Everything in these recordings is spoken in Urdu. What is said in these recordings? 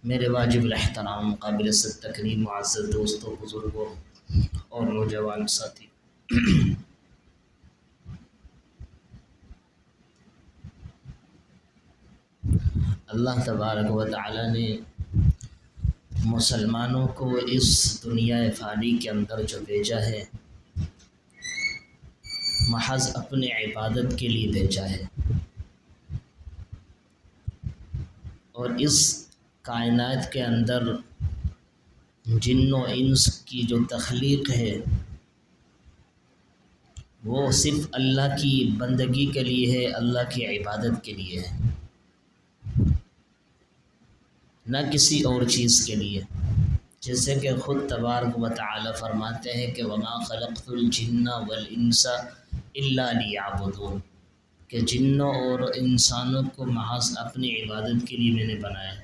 میرے واجب الاحترام قابل تکریم معزز دوستوں، بزرگوں اور نوجوان ساتھی، اللہ تبارک و تعالی نے مسلمانوں کو اس دنیا فانی کے اندر جو بھیجا ہے محض اپنے عبادت کے لیے بھیجا ہے، اور اس کائنات کے اندر جن و انس کی جو تخلیق ہے وہ صرف اللہ کی بندگی کے لیے ہے، اللہ کی عبادت کے لیے ہے، نہ کسی اور چیز کے لیے۔ جیسے کہ خود تبارک و تعالی فرماتے ہیں کہ وما خلقت الجن والانس الا لیعبدون، کہ جنوں اور انسانوں کو محض اپنی عبادت کے لیے میں نے بنایا ہے۔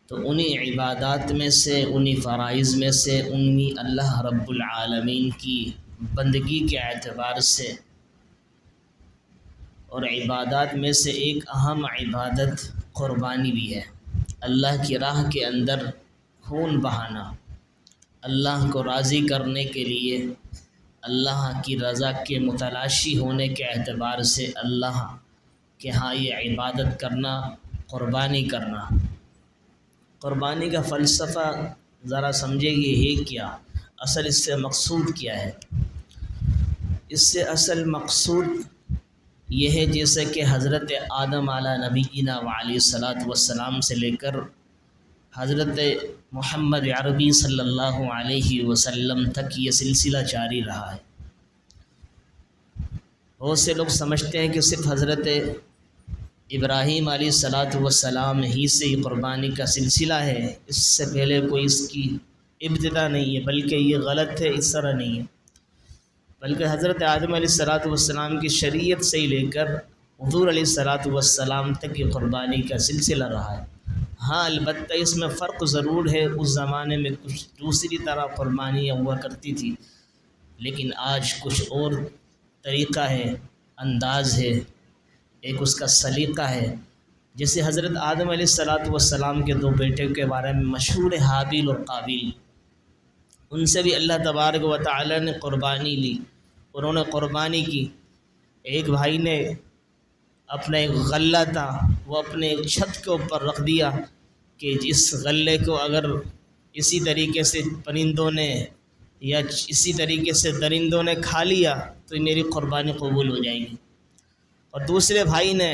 تو انہی عبادات میں سے، انہی فرائض میں سے، انہی اللہ رب العالمین کی بندگی کے اعتبار سے اور عبادات میں سے ایک اہم عبادت قربانی بھی ہے۔ اللہ کی راہ کے اندر خون بہانا، اللہ کو راضی کرنے کے لیے، اللہ کی رضا کے متلاشی ہونے کے اعتبار سے اللہ کہ ہاں یہ عبادت کرنا، قربانی کرنا۔ قربانی کا فلسفہ ذرا سمجھے یہ ہے کیا، اصل اس سے مقصود کیا ہے؟ اس سے اصل مقصود یہ ہے جیسے کہ حضرت آدم علیہ نبینا وعلیہ الصلاۃ والسلام سے لے کر حضرت محمد عربی صلی اللہ علیہ وسلم تک یہ سلسلہ جاری رہا ہے۔ بہت سے لوگ سمجھتے ہیں کہ صرف حضرت ابراہیم علیہ الصلاۃ والسلام ہی سے یہ قربانی کا سلسلہ ہے، اس سے پہلے کوئی اس کی ابتدا نہیں ہے، بلکہ یہ غلط ہے، اس طرح نہیں ہے، بلکہ حضرت آدم علیہ الصلاۃ والسلام کی شریعت سے ہی لے کر حضور علیہ الصلاۃ والسلام تک یہ قربانی کا سلسلہ رہا ہے۔ ہاں البتہ اس میں فرق ضرور ہے، اس زمانے میں کچھ دوسری طرح قربانیاں ہوا کرتی تھی، لیکن آج کچھ اور طریقہ ہے، انداز ہے، ایک اس کا سلیقہ ہے۔ جیسے حضرت آدم علیہ الصلاۃ والسلام کے دو بیٹے کے بارے میں مشہور ہے، حابیل اور قابیل، ان سے بھی اللہ تبارک و تعالی نے قربانی لی، انہوں نے قربانی کی۔ ایک بھائی نے اپنا ایک غلہ تھا، وہ اپنے ایک چھت کے اوپر رکھ دیا کہ اس غلے کو اگر اسی طریقے سے پرندوں نے یا اسی طریقے سے درندوں نے کھا لیا تو میری قربانی قبول ہو جائے گی۔ اور دوسرے بھائی نے،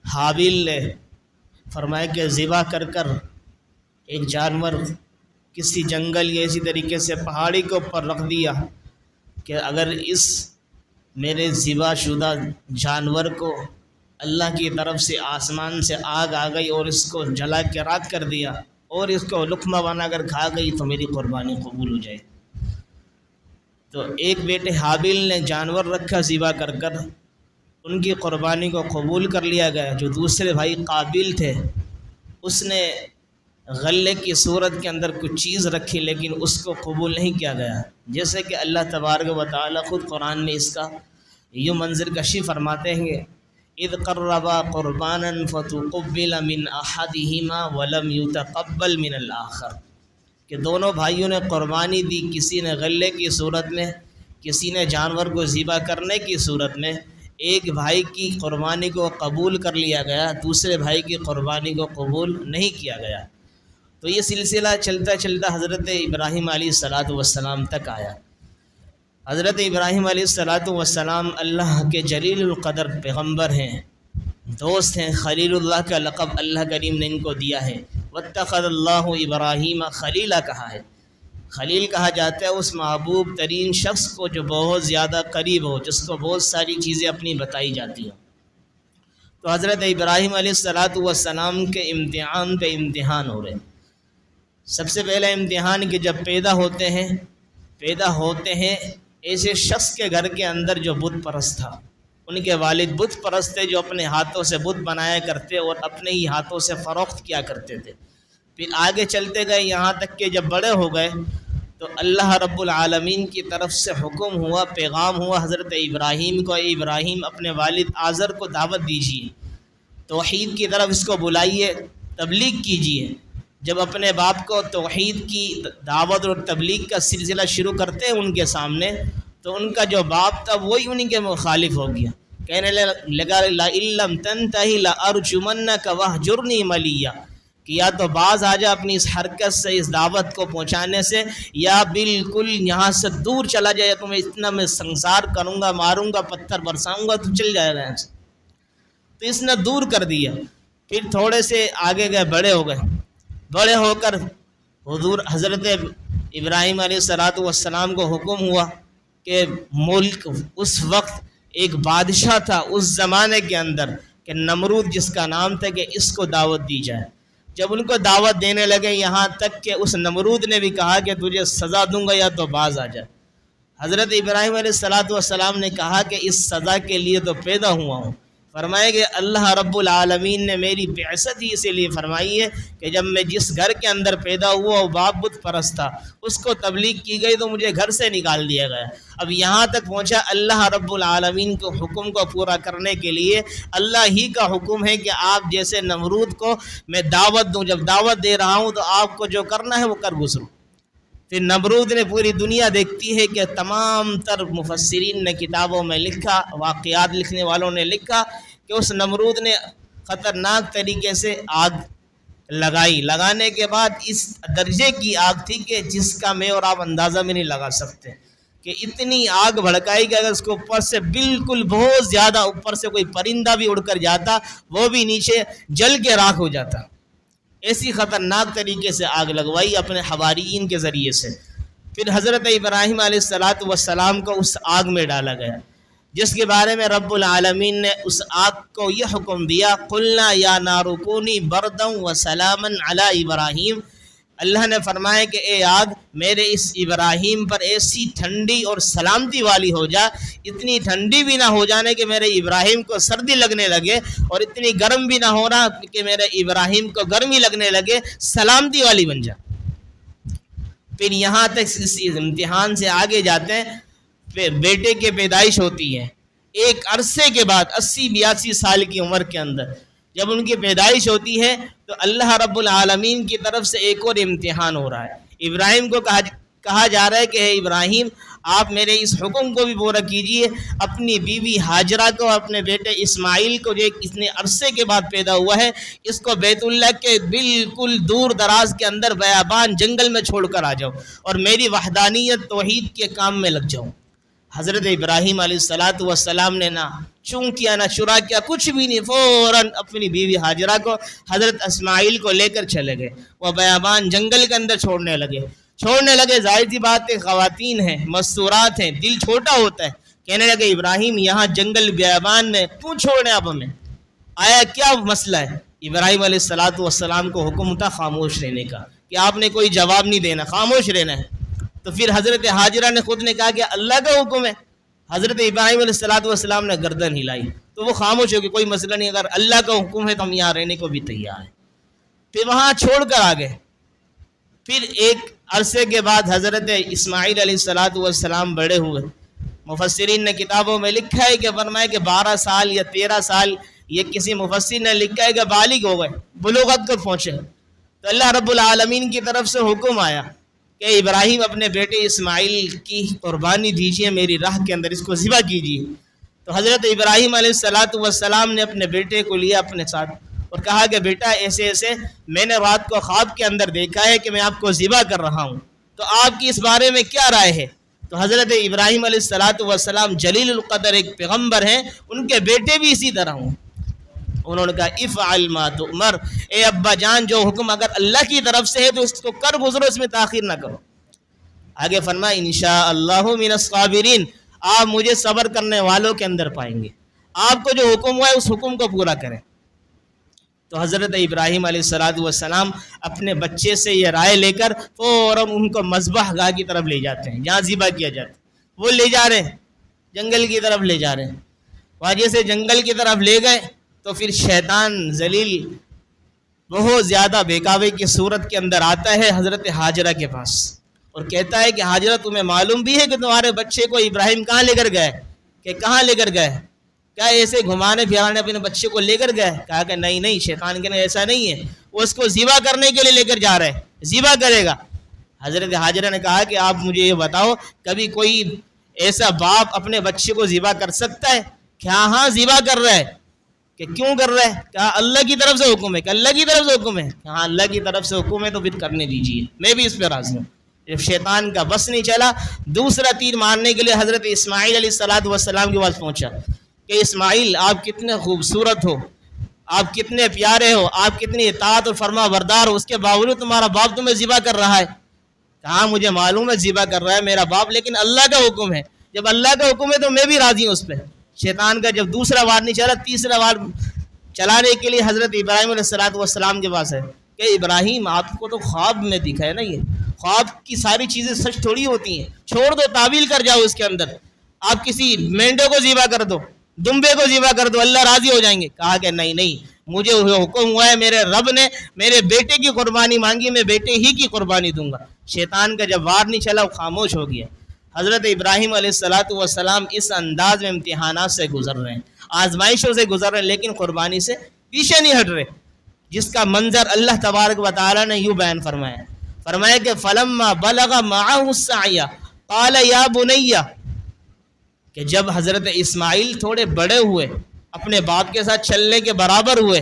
حابیل نے فرمایا کہ ذبح کر کر ایک جانور کسی جنگل یا اسی طریقے سے پہاڑی کے اوپر رکھ دیا کہ اگر اس میرے ذبح شدہ جانور کو اللہ کی طرف سے آسمان سے آگ آ گئی اور اس کو جلا کے راکھ کر دیا اور اس کو لقمہ بنا کر کھا گئی تو میری قربانی قبول ہو جائے۔ تو ایک بیٹے حابیل نے جانور رکھا ذبح کر کر، ان کی قربانی کو قبول کر لیا گیا۔ جو دوسرے بھائی قابیل تھے، اس نے غلے کی صورت کے اندر کچھ چیز رکھی لیکن اس کو قبول نہیں کیا گیا، جیسے کہ اللہ تبارک و تعالی خود قرآن میں اس کا یوں منظر کشی فرماتے ہیں، اذ قربا قربانا فتقبل من احدہما ولم یتقبل من الاخر، کہ دونوں بھائیوں نے قربانی دی، کسی نے غلے کی صورت میں، کسی نے جانور کو ذبح کرنے کی صورت میں۔ ایک بھائی کی قربانی کو قبول کر لیا گیا، دوسرے بھائی کی قربانی کو قبول نہیں کیا گیا۔ تو یہ سلسلہ چلتا چلتا حضرت ابراہیم علیہ الصلاۃ والسلام تک آیا۔ حضرت ابراہیم علیہ الصلاۃ والسلام اللہ کے جلیل القدر پیغمبر ہیں، دوست ہیں، خلیل اللہ کا لقب اللہ کریم نے ان کو دیا ہے۔ واتخذ اللہ ابراہیم خلیلا کہا ہے، خلیل کہا جاتا ہے اس محبوب ترین شخص کو جو بہت زیادہ قریب ہو، جس کو بہت ساری چیزیں اپنی بتائی جاتی ہیں۔ تو حضرت ابراہیم علیہ الصلاۃ والسلام کے امتحان پہ امتحان ہو رہے ہیں۔ سب سے پہلا امتحان کہ جب پیدا ہوتے ہیں ایسے شخص کے گھر کے اندر جو بت پرست تھا، ان کے والد بت پرست تھے جو اپنے ہاتھوں سے بت بنایا کرتے اور اپنے ہی ہاتھوں سے فروخت کیا کرتے تھے۔ پھر آگے چلتے گئے یہاں تک کہ جب بڑے ہو گئے تو اللہ رب العالمین کی طرف سے حکم ہوا، پیغام ہوا حضرت ابراہیم کو، ابراہیم اپنے والد آزر کو دعوت دیجیے۔ توحید کی طرف اس کو بلائیے، تبلیغ کیجیے۔ جب اپنے باپ کو توحید کی دعوت اور تبلیغ کا سلسلہ شروع کرتے ہیں ان کے سامنے، تو ان کا جو باپ تھا وہی انہی کے مخالف ہو گیا، کہنے لگا لَئِن لَّمْ تَنْتَهِ لَأَرْجُمَنَّكَ وَاهْجُرْنِي مَلِيًّا، کہ یا تو باز آ جا اپنی اس حرکت سے، اس دعوت کو پہنچانے سے، یا بالکل یہاں سے دور چلا جائے، تمہیں اتنا میں سنسار کروں گا، ماروں گا، پتھر برساؤں گا، تو چل جائے گا یہاں سے۔ تو اس نے دور کر دیا۔ پھر تھوڑے سے آگے گئے، بڑے ہو گئے، بڑے ہو کر حضور حضرت ابراہیم علیہ السلام کو حکم ہوا کہ ملک، اس وقت ایک بادشاہ تھا اس زمانے کے اندر کہ نمرود جس کا نام تھا، کہ اس کو دعوت دی جائے۔ جب ان کو دعوت دینے لگے، یہاں تک کہ اس نمرود نے بھی کہا کہ تجھے سزا دوں گا یا تو باز آ جائے۔ حضرت ابراہیم علیہ السلام نے کہا کہ اس سزا کے لیے تو پیدا ہوا ہوں۔ فرمایا کہ اللہ رب العالمین نے میری بعثت ہی اسی لیے فرمائی ہے کہ جب میں جس گھر کے اندر پیدا ہوا وہ باپ بت پرست تھا، اس کو تبلیغ کی گئی تو مجھے گھر سے نکال دیا گیا۔ اب یہاں تک پہنچا، اللہ رب العالمین کو حکم کو پورا کرنے کے لیے اللہ ہی کا حکم ہے کہ آپ جیسے نمرود کو میں دعوت دوں، جب دعوت دے رہا ہوں تو آپ کو جو کرنا ہے وہ کر گزرو۔ پھر نمرود نے، پوری دنیا دیکھتی ہے کہ تمام تر مفسرین نے کتابوں میں لکھا، واقعات لکھنے والوں نے لکھا کہ اس نمرود نے خطرناک طریقے سے آگ لگائی۔ لگانے کے بعد اس درجے کی آگ تھی کہ جس کا میں اور آپ اندازہ میں نہیں لگا سکتے، کہ اتنی آگ بھڑکائی کہ اگر اس کو اوپر سے بالکل بہت زیادہ اوپر سے کوئی پرندہ بھی اڑ کر جاتا وہ بھی نیچے جل کے راکھ ہو جاتا۔ ایسی خطرناک طریقے سے آگ لگوائی اپنے حواریین کے ذریعے سے۔ پھر حضرت ابراہیم علیہ السلام کو اس آگ میں ڈالا گیا، جس کے بارے میں رب العالمین نے اس آگ کو یہ حکم دیا، قُلْنَا يَا نَارُ كُونِي بَرْدًا وَسَلَامًا عَلَىٰ ابراہیم۔ اللہ نے فرمایا کہ اے آگ میرے اس ابراہیم پر ایسی ٹھنڈی اور سلامتی والی ہو جا، اتنی ٹھنڈی بھی نہ ہو جانے کہ میرے ابراہیم کو سردی لگنے لگے، اور اتنی گرم بھی نہ ہونا کہ میرے ابراہیم کو گرمی لگنے لگے، سلامتی والی بن جا۔ پھر یہاں تک اس امتحان سے آگے جاتے ہیں، بیٹے کی پیدائش ہوتی ہے ایک عرصے کے بعد، 80-82 سال کی عمر کے اندر جب ان کی پیدائش ہوتی ہے تو اللہ رب العالمین کی طرف سے ایک اور امتحان ہو رہا ہے۔ ابراہیم کو کہا جا رہا ہے کہ اے ابراہیم، آپ میرے اس حکم کو بھی پورا کیجئے، اپنی بیوی ہاجرہ کو، اپنے بیٹے اسماعیل کو جو اتنے عرصے کے بعد پیدا ہوا ہے، اس کو بیت اللہ کے بالکل دور دراز کے اندر بیابان جنگل میں چھوڑ کر آ جاؤ اور میری وحدانیت توحید کے کام میں لگ جاؤ۔ حضرت ابراہیم علیہ السلام نے نہ چون کیا نہ چرا کیا، کچھ بھی نہیں، فوراً اپنی بیوی ہاجرہ کو، حضرت اسماعیل کو لے کر چلے گئے۔ وہ بیابان جنگل کے اندر چھوڑنے لگے۔ ظاہر سی بات ہے، خواتین ہیں، مستورات ہیں، دل چھوٹا ہوتا ہے، کہنے لگے ابراہیم یہاں جنگل بیابان میں کیوں چھوڑیں آپ ہمیں، آیا کیا مسئلہ ہے؟ ابراہیم علیہ السلام کو حکم تھا خاموش رہنے کا، کہ آپ نے کوئی جواب نہیں دینا، خاموش رہنا ہے۔ تو پھر حضرت ہاجرہ نے خود نے کہا کہ اللہ کا حکم ہے۔ حضرت ابراہیم علیہ السلام نے گردن ہلائی تو وہ خاموش ہو گئے، کوئی مسئلہ نہیں، اگر اللہ کا حکم ہے تو ہم یہاں رہنے کو بھی تیار ہیں۔ پھر وہاں چھوڑ کر آ گئے۔ پھر ایک عرصے کے بعد حضرت اسماعیل علیہ السلام بڑے ہوئے۔ مفسرین نے کتابوں میں لکھا ہے کہ فرمایا کہ 12 سال یا 13 سال، یہ کسی مفسر نے لکھا ہے کہ بالغ ہو گئے، بلوغت کو پہنچے۔ تو اللہ رب العالمین کی طرف سے حکم آیا کہ ابراہیم اپنے بیٹے اسماعیل کی قربانی دیجیے میری راہ کے اندر، اس کو ذبح کیجیے۔ تو حضرت ابراہیم علیہ السلام نے اپنے بیٹے کو لیا اپنے ساتھ اور کہا کہ بیٹا ایسے ایسے میں نے رات کو خواب کے اندر دیکھا ہے کہ میں آپ کو ذبح کر رہا ہوں، تو آپ کی اس بارے میں کیا رائے ہے؟ تو حضرت ابراہیم علیہ السلام جلیل القدر ایک پیغمبر ہیں، ان کے بیٹے بھی اسی طرح ہوں۔ انہوں نے کہا افعل ما تؤمر، اے ابا جان جو حکم اگر اللہ کی طرف سے ہے تو اس کو کر گزرو، اس میں تاخیر نہ کرو۔ آگے فرمایا انشاءاللہ من الصابرین، آپ مجھے صبر کرنے والوں کے اندر پائیں گے، آپ کو جو حکم ہوا ہے اس حکم کو پورا کریں۔ تو حضرت ابراہیم علیہ السلام اپنے بچے سے یہ رائے لے کر فوراً ان کو مذبح گاہ کی طرف لے جاتے ہیں جہاں ذبح کیا جاتا ہے۔ وہ لے جا رہے ہیں جنگل کی طرف لے جا رہے ہیں، وہاں جیسے جنگل کی طرف لے گئے تو پھر شیطان ذلیل بہت زیادہ بہکاوے کی صورت کے اندر آتا ہے حضرت ہاجرہ کے پاس اور کہتا ہے کہ ہاجرہ تمہیں معلوم بھی ہے کہ تمہارے بچے کو ابراہیم کہاں لے کر گئے؟ کہ کہاں لے کر گئے؟ کیا ایسے گھمانے پھرانے اپنے بچے کو لے کر گئے؟ کہا کہ نہیں شیطان کہنے ایسا نہیں ہے، وہ اس کو ذبح کرنے کے لیے لے کر جا رہے ہیں، ذبح کرے گا۔ حضرت ہاجرہ نے کہا کہ آپ مجھے یہ بتاؤ کبھی کوئی ایسا باپ اپنے بچے کو ذبح کر سکتا ہے؟ کیا ہاں ذبح کر رہا ہے؟ کہ کیوں کر رہا ہے؟ کہا اللہ کی طرف سے حکم ہے۔ کہ اللہ کی طرف سے حکم ہے؟ ہاں اللہ کی طرف سے حکم ہے تو پھر کرنے دیجیے، میں بھی اس پہ راضی ہوں۔ جب شیطان کا بس نہیں چلا، دوسرا تیر مارنے کے لیے حضرت اسماعیل علیہ السلام کے پاس پہنچا کہ اسماعیل آپ کتنے خوبصورت ہو، آپ کتنے پیارے ہو، آپ کتنی اطاعت اور فرما بردار ہو، اس کے باوجود تمہارا باپ تمہیں ذبح کر رہا ہے۔ کہاں مجھے معلوم ہے ذبح کر رہا ہے میرا باپ، لیکن اللہ کا حکم ہے، جب اللہ کا حکم ہے تو میں بھی راضی ہوں اس پہ۔ شیطان کا جب دوسرا وار نہیں چلا، تیسرا وار چلانے کے لیے حضرت ابراہیم علیہ السلام کے پاس ہے کہ ابراہیم آپ کو تو خواب میں دکھا ہے نا، یہ خواب کی ساری چیزیں سچ تھوڑی ہوتی ہیں، چھوڑ دو، تعویل کر جاؤ اس کے اندر، آپ کسی مینڈے کو ذبح کر دو، دمبے کو ذبح کر دو، اللہ راضی ہو جائیں گے۔ کہا کہ نہیں مجھے حکم ہوا ہے، میرے رب نے میرے بیٹے کی قربانی مانگی، میں بیٹے ہی کی قربانی دوں گا۔ شیطان کا جب وار نہیں چلا وہ خاموش ہو گیا۔ حضرت ابراہیم علیہ السلام اس انداز میں امتحانات سے گزر رہے ہیں، آزمائشوں سے گزر رہے ہیں، لیکن قربانی سے پیچھے نہیں ہٹ رہے، جس کا منظر اللہ تبارک و تعالی نے یوں بیان فرمایا کہ فلما بلغ معه السعی قال یا بنی، کہ جب حضرت اسماعیل تھوڑے بڑے ہوئے، اپنے باپ کے ساتھ چلنے کے برابر ہوئے،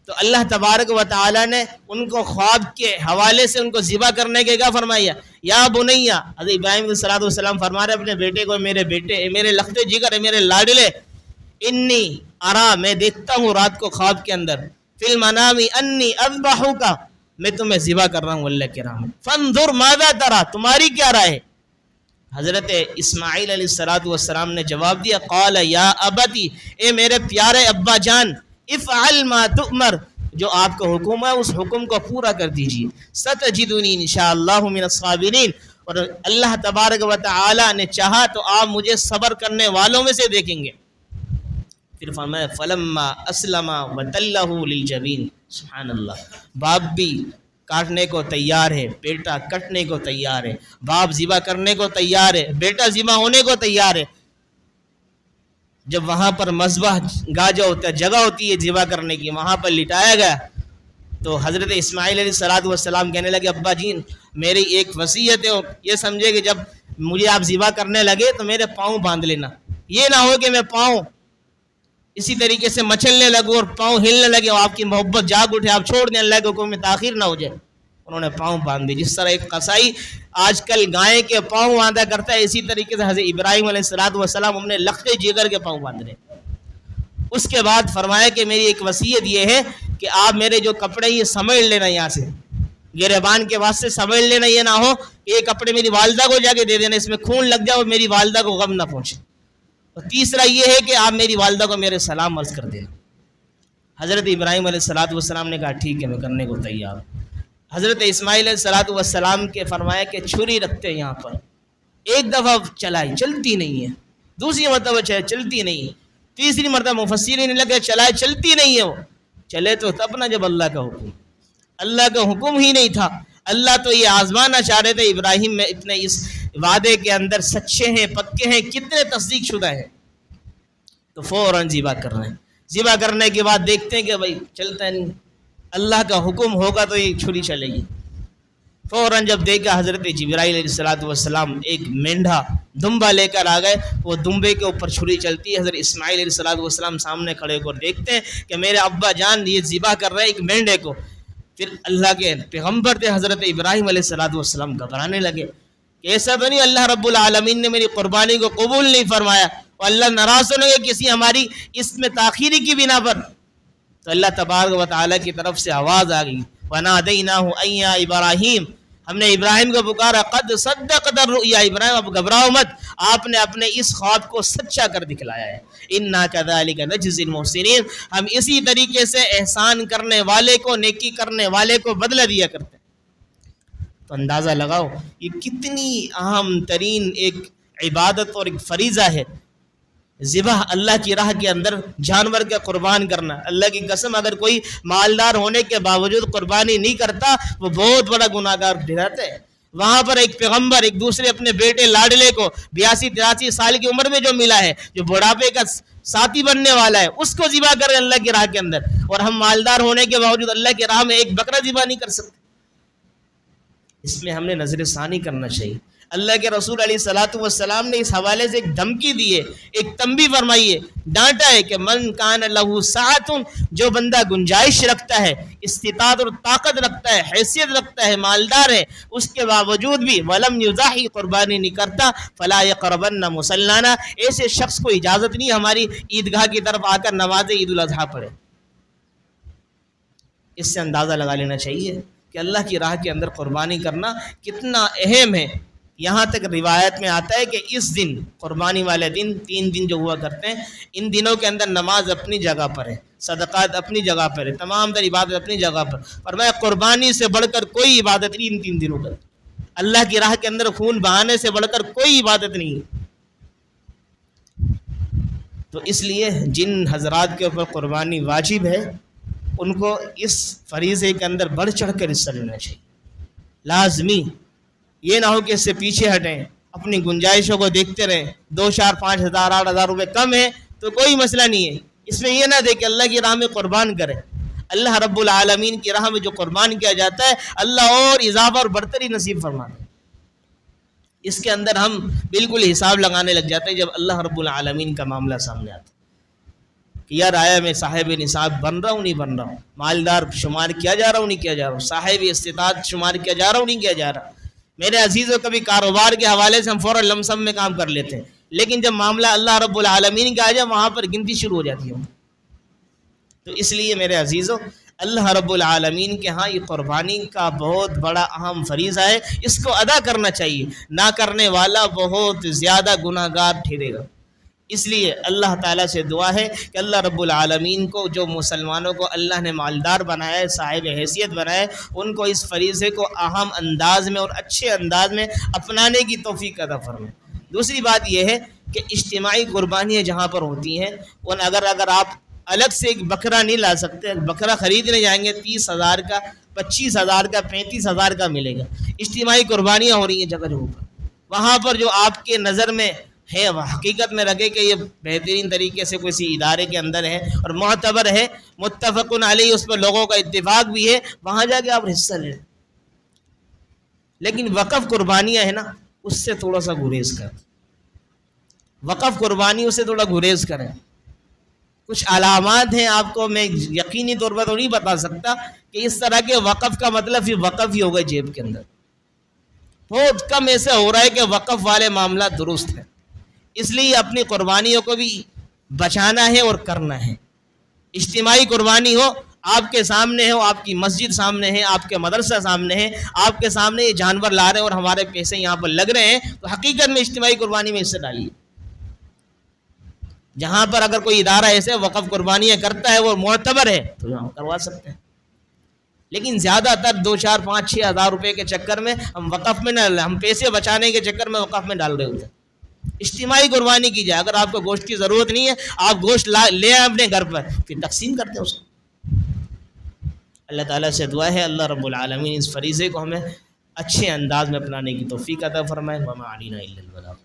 تو اللہ تبارک و تعالی نے ان کو خواب کے حوالے سے ان کو ذبح کرنے کے کیا فرمایا؟ یا بنیا۔ حضرت ابراہیم علیہ السلام فرما رہے اپنے بیٹے کو، میرے بیٹے، میرے لخت جگر ہے، میرے لاڈلے، انی ارا، میں دیکھتا ہوں رات کو خواب کے اندر، فی المنام انی اذبحک، میں تمہیں ذبح کر رہا ہوں اللہ کے راہ میں، فانظر ماذا ترى، تمہاری کیا رائے ہے؟ حضرت اسماعیل علیہ السلام نے جواب دیا، قال یا ابتی، اے میرے پیارے ابا جان، افعل ما تؤمر، جو آپ کا حکم ہے اس حکم کو پورا کر دیجیے، ستجدنی انشاءاللہ من الصابرین، اور اللہ تبارک و تعالی نے چاہا تو آپ مجھے صبر کرنے والوں میں سے دیکھیں گے۔ پھر فرمایا فلما اسلم وتلہ للجبین، سبحان اللہ، باپ بھی کاٹنے کو تیار ہے، بیٹا کٹنے کو تیار ہے، باپ ذبح کرنے کو تیار ہے، بیٹا ذبح ہونے کو تیار ہے۔ جب وہاں پر مذبح گاہ جو ہوتا ہے، جگہ ہوتی ہے ذبح کرنے کی، وہاں پر لٹایا گیا تو حضرت اسماعیل علیہ السلام کہنے لگے ابا جین میری ایک وصیت ہے، یہ سمجھے کہ جب مجھے آپ ذبح کرنے لگے تو میرے پاؤں باندھ لینا، یہ نہ ہو کہ میں پاؤں اسی طریقے سے مچلنے لگوں اور پاؤں ہلنے لگے اور آپ کی محبت جاگ اٹھے، آپ چھوڑ دیں، اللہ کے حکم میں تاخیر نہ ہو جائے۔ انہوں نے پاؤں باندھ دی، جس طرح ایک قصائی آج کل گائے کے پاؤں باندھا کرتا ہے، اسی طریقے سے حضرت ابراہیم علیہ السلام اپنے لخت جگر کے پاؤں باندھ رہے۔ اس کے بعد فرمایا کہ میری ایک وصیت یہ ہے کہ آپ میرے جو کپڑے یہ سمیٹ لینا، یہاں سے گریبان کے واسطے سمیٹ لینا، یہ نہ ہو کہ یہ کپڑے میری والدہ کو جا کے دے دینا، اس میں خون لگ جائے اور میری والدہ کو غم نہ پہنچے۔ اور تیسرا یہ ہے کہ آپ میری والدہ کو میرے سلام عرض کر دینا۔ حضرت ابراہیم علیہ السلام نے کہا ٹھیک ہے، میں کرنے کو تیار ہوں۔ حضرت اسماعیل علیہ السلام کے فرمایا کہ چھری رکھتے یہاں پر، ایک دفعہ چلائی چلتی نہیں ہے، دوسری مرتبہ چلتی نہیں ہے، تیسری مرتبہ مفسرین نے لگے چلائے چلتی نہیں ہے، وہ چلے تو تب نہ جب اللہ کا حکم، اللہ کا حکم ہی نہیں تھا۔ اللہ تو یہ آزمانا چاہ رہے تھے ابراہیم میں اتنے اس وعدے کے اندر سچے ہیں، پکے ہیں، کتنے تصدیق شدہ ہیں، تو فوراً ذبح کر رہے ہیں۔ ذبح کرنے کے بعد دیکھتے ہیں کہ بھائی چلتا نہیں، اللہ کا حکم ہوگا تو یہ چھری چلے گی۔ فوراً جب دیکھا حضرت جبرائیل علیہ السلام ایک مینڈھا دمبا لے کر آ گئے، وہ دمبے کے اوپر چھری چلتی ہے، حضرت اسماعیل علیہ السلام سامنے کھڑے ہو کر دیکھتے ہیں کہ میرے ابا جان یہ ذبح کر رہے ہیں ایک مینڈھے کو۔ پھر اللہ کے پیغمبر تھے حضرت ابراہیم علیہ السلام گھبرانے لگے کہ ایسا تو نہیں اللہ رب العالمین نے میری قربانی کو قبول نہیں فرمایا اور اللہ ناراض ہونے گے کسی ہماری اس میں تاخیری کی بنا پر۔ تو اللہ تبارک و تعالیٰ کی طرف سے آواز آ گئی، وَنَادَيْنَاهُ أَن يَا إِبْرَاهِيمُ، ہم نے ابراہیم کو پکارا، قد صدقت الرؤیا، ابراہیم اب گھبراؤ مت، آپ نے اپنے اس خواب کو سچا کر دکھلایا ہے، اِنَّا كَذَلِكَ نَجْزِي الْمُحْسِنِينَ، ہم اسی طریقے سے احسان کرنے والے کو، نیکی کرنے والے کو بدلہ دیا کرتے ہیں۔ تو اندازہ لگاؤ یہ کتنی اہم ترین ایک عبادت اور ایک فریضہ ہے، ذبح اللہ کی راہ کے اندر جانور کا قربان کرنا۔ اللہ کی قسم اگر کوئی مالدار ہونے کے باوجود قربانی نہیں کرتا وہ بہت بڑا گناہ گار ٹھہراتا ہے۔ وہاں پر ایک پیغمبر ایک دوسرے اپنے بیٹے لاڈلے کو 82-83 سال کی عمر میں جو ملا ہے، جو بڑھاپے کا ساتھی بننے والا ہے اس کو ذبح کریں اللہ کی راہ کے اندر، اور ہم مالدار ہونے کے باوجود اللہ کی راہ میں ایک بکرا ذبح نہیں کر سکتے. اس میں ہم نے نظر ثانی کرنا چاہیے. اللہ کے رسول علیہ الصلوۃ والسلام نے اس حوالے سے ایک دھمکی دی ہے، ایک تنبیہ فرمائی ہے، ڈانٹا ہے کہ من کان لہ سعۃ، جو بندہ گنجائش رکھتا ہے، استطاعت اور طاقت رکھتا ہے، حیثیت رکھتا ہے، مالدار ہے، اس کے باوجود بھی ولم یضحی، قربانی نہیں کرتا، فلا یقربن مصلانا، ایسے شخص کو اجازت نہیں ہماری عیدگاہ کی طرف آ کر نماز عید الاضحیٰ پڑھے. اس سے اندازہ لگا لینا چاہیے کہ اللہ کی راہ کے اندر قربانی کرنا کتنا اہم ہے. یہاں تک روایت میں آتا ہے کہ اس دن، قربانی والے دن، 3 دن جو ہوا کرتے ہیں، ان دنوں کے اندر نماز اپنی جگہ پر ہے، صدقات اپنی جگہ پر ہے، تمام تر عبادت اپنی جگہ پر. فرمایا قربانی سے بڑھ کر کوئی عبادت نہیں ان 3 دنوں پر. اللہ کی راہ کے اندر خون بہانے سے بڑھ کر کوئی عبادت نہیں. تو اس لیے جن حضرات کے اوپر قربانی واجب ہے ان کو اس فریضے کے اندر بڑھ چڑھ کر حصہ لینا چاہیے، لازمی. یہ نہ ہو کہ اس سے پیچھے ہٹیں، اپنی گنجائشوں کو دیکھتے رہیں. 2 4 5 ہزار 8 ہزار روپے کم ہے تو کوئی مسئلہ نہیں ہے، اس میں یہ نہ دے کہ اللہ کی راہ میں قربان کرے. اللہ رب العالمین کی راہ میں جو قربان کیا جاتا ہے اللہ اور اضافہ اور برتری نصیب فرماتا ہے. اس کے اندر ہم بالکل حساب لگانے لگ جاتے ہیں جب اللہ رب العالمین کا معاملہ سامنے آتا ہے کہ یار آیا میں صاحب نصاب بن رہا ہوں نہیں بن رہا ہوں، مالدار شمار کیا جا رہا ہوں نہیں کیا جا رہا ہوں، صاحب استطاعت شمار کیا جا رہا ہوں نہیں کیا جا رہا. میرے عزیزوں، کبھی کاروبار کے حوالے سے ہم فوراً لمسم میں کام کر لیتے ہیں، لیکن جب معاملہ اللہ رب العالمین کا آ جائے وہاں پر گنتی شروع ہو جاتی ہے. تو اس لیے میرے عزیزوں، اللہ رب العالمین کے ہاں یہ قربانی کا بہت بڑا اہم فریضہ ہے، اس کو ادا کرنا چاہیے. نہ کرنے والا بہت زیادہ گناہ گار ٹھہرے گا. اس لیے اللہ تعالیٰ سے دعا ہے کہ اللہ رب العالمین کو، جو مسلمانوں کو اللہ نے مالدار بنایا ہے، صاحب حیثیت بنایا ہے، ان کو اس فریضے کو اہم انداز میں اور اچھے انداز میں اپنانے کی توفیق عطا فرمائے. دوسری بات یہ ہے کہ اجتماعی قربانیاں جہاں پر ہوتی ہیں ان اگر آپ الگ سے ایک بکرا نہیں لا سکتے، بکرا خریدنے جائیں گے 30,000 کا، 25,000 کا، 35,000 کا ملے گا. اجتماعی قربانیاں ہو رہی ہیں جگہ جگہ پر، وہاں پر جو آپ کے نظر میں ہے حقیقت میں رکھے کہ یہ بہترین طریقے سے کسی ادارے کے اندر ہے اور معتبر ہے، متفق علیہ، اس پر لوگوں کا اتفاق بھی ہے، وہاں جا کے آپ حصہ لیں. لیکن وقف قربانیاں ہیں نا، اس سے تھوڑا سا گریز کریں. وقف قربانی اسے تھوڑا گریز کریں. کچھ علامات ہیں، آپ کو میں یقینی طور پر تو نہیں بتا سکتا کہ اس طرح کے وقف کا مطلب یہ وقف ہی ہوگا جیب کے اندر. بہت کم ایسا ہو رہا ہے کہ وقف والے معاملات درست ہیں. اس لیے اپنی قربانیوں کو بھی بچانا ہے اور کرنا ہے. اجتماعی قربانی ہو، آپ کے سامنے ہو، آپ کی مسجد سامنے ہے، آپ کے مدرسہ سامنے ہے، آپ کے سامنے یہ جانور لا رہے ہیں اور ہمارے پیسے یہاں پر لگ رہے ہیں، تو حقیقت میں اجتماعی قربانی میں حصہ ڈالیے. جہاں پر اگر کوئی ادارہ ایسے وقف قربانیاں کرتا ہے وہ معتبر ہے تو یہاں کروا سکتے ہیں. لیکن زیادہ تر 2 4 5 6 ہزار روپے کے چکر میں ہم وقف میں نہ، ہم پیسے بچانے کے چکر میں وقف میں ڈال رہے ہوتے ہیں. اجتماعی قربانی کی جائے. اگر آپ کو گوشت کی ضرورت نہیں ہے، آپ گوشت لے آئیں اپنے گھر پر، پھر تقسیم کرتے ہیں اس کو. اللہ تعالیٰ سے دعا ہے اللہ رب العالمین اس فریضے کو ہمیں اچھے انداز میں اپنانے کی توفیق عطا فرمائے. وما علینا الا البلاغ.